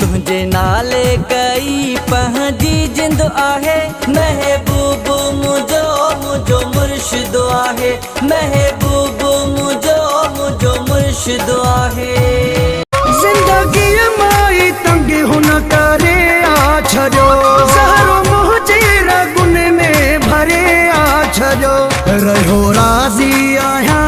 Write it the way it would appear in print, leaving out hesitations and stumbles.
तुझे नाले कई पंहिंजी जिंद आहे। महबूब मुझो मुर्शिद आहे। महबूब मुझो मुर्शिद आहे। जिंदगी माई तंग हुन करे आ छो ज़हरो मुझे रगुन में भरे आ छो। रहो राज़ी आया